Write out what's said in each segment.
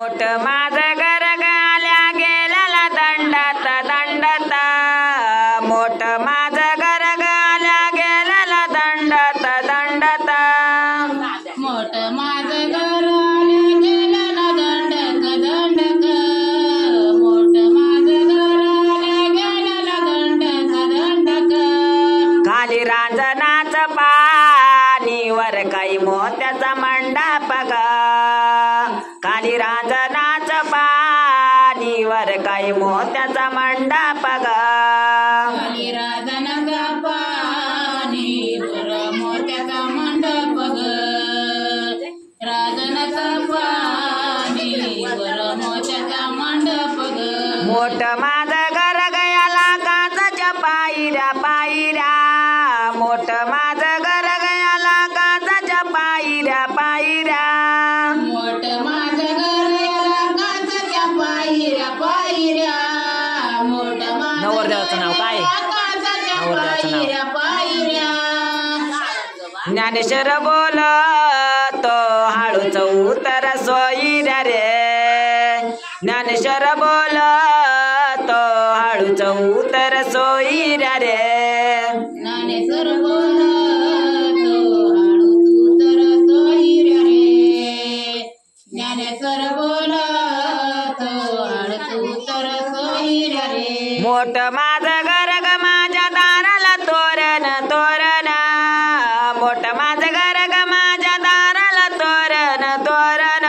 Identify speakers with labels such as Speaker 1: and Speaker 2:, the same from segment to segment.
Speaker 1: मोठ माझं घर आल्या गेलेला दंडात दंडात, मोठ माझं घर आल्या गेलेला दंडात दंडात,
Speaker 2: मोठ माझं घर आल्या गेलेला दंडक दंडक, मोठ माझं घर आल्या गेलेला दंडक दंडक,
Speaker 1: खाली रांजणाचं पाणी वर काही मोत्याचा मंडप ग, खाली रांजणाचं पाणी वर काही मोत्याचा मंडप ग,
Speaker 2: खाली रांजणाचं पाणी वर मोत्याचा मंडप ग, रांजणाचं पाणी वर मोत्याचा मंडप ग,
Speaker 1: मोठ माझं घर गयाला काचाच्या पायऱ्या पायऱ्या, मोठ माझं घर गयाला काचाच्या पायऱ्या पायऱ्या,
Speaker 2: मोठ माझं घर याला काचाच्या पायऱ्या पायऱ्या, मोठ माझं
Speaker 1: नवरदेवाचं नाव काय?
Speaker 2: काचाच्या
Speaker 1: नवरदेवाचं नाव.
Speaker 2: पायऱ्या पायऱ्या,
Speaker 1: ज्ञानेश्वर बोलतो हळूच उतर सोयीऱ्या रे, ज्ञानेश्वर बोलतो हळूच उतर सोयीऱ्या रे,
Speaker 2: ज्ञानेश्वर बोलतो हळू तू तर सोयीऱ्या रे, ज्ञानेश्वर बोलतो हळू तू तर सोयीऱ्या रे,
Speaker 1: मोठ माझं घर ग माझ्या दाराला तोरण तोरण, मोठ माझं घर ग माझ्या दाराला तोरण तोरण,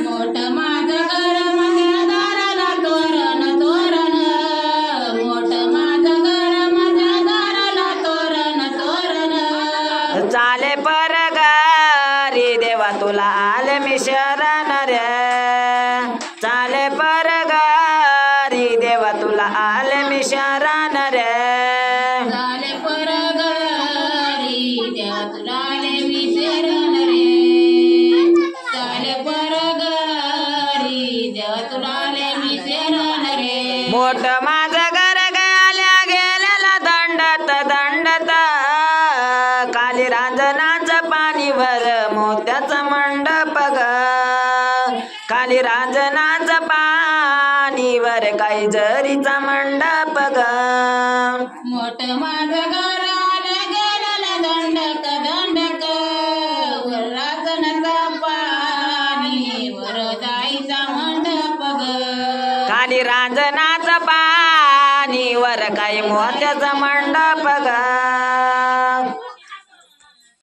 Speaker 2: मोठ माझं घर माझ्या दाराला तोरण तोरण, मोठ माझं घर माझ्या दाराला तोरण तोरण,
Speaker 1: चाले परगारी देवा तुला आले मी शरण रे, चाले परगारी देवा तुला आले मी शरण रे,
Speaker 2: झाले परगारी देवा तुला आले मी शरण रे, झाले परगारी देवा तुला आले मी शरण रे,
Speaker 1: मोठ माझं घर गयाल्या गेलेला दंडत दंडत, खाली रांजणाचं पाणीवर मोत्याचं मंडप ग, खाली रांजणाचं पाणीवर काही जरीचा मंडप ग,
Speaker 2: मोठ माझं घर आलं गेलेलं दंडक दंडक, वर रांजणाचा पाणी वर जाईचा मंडप ग,
Speaker 1: खाली रांजणाचं पाणीवर काही मोत्याचं मंडप ग.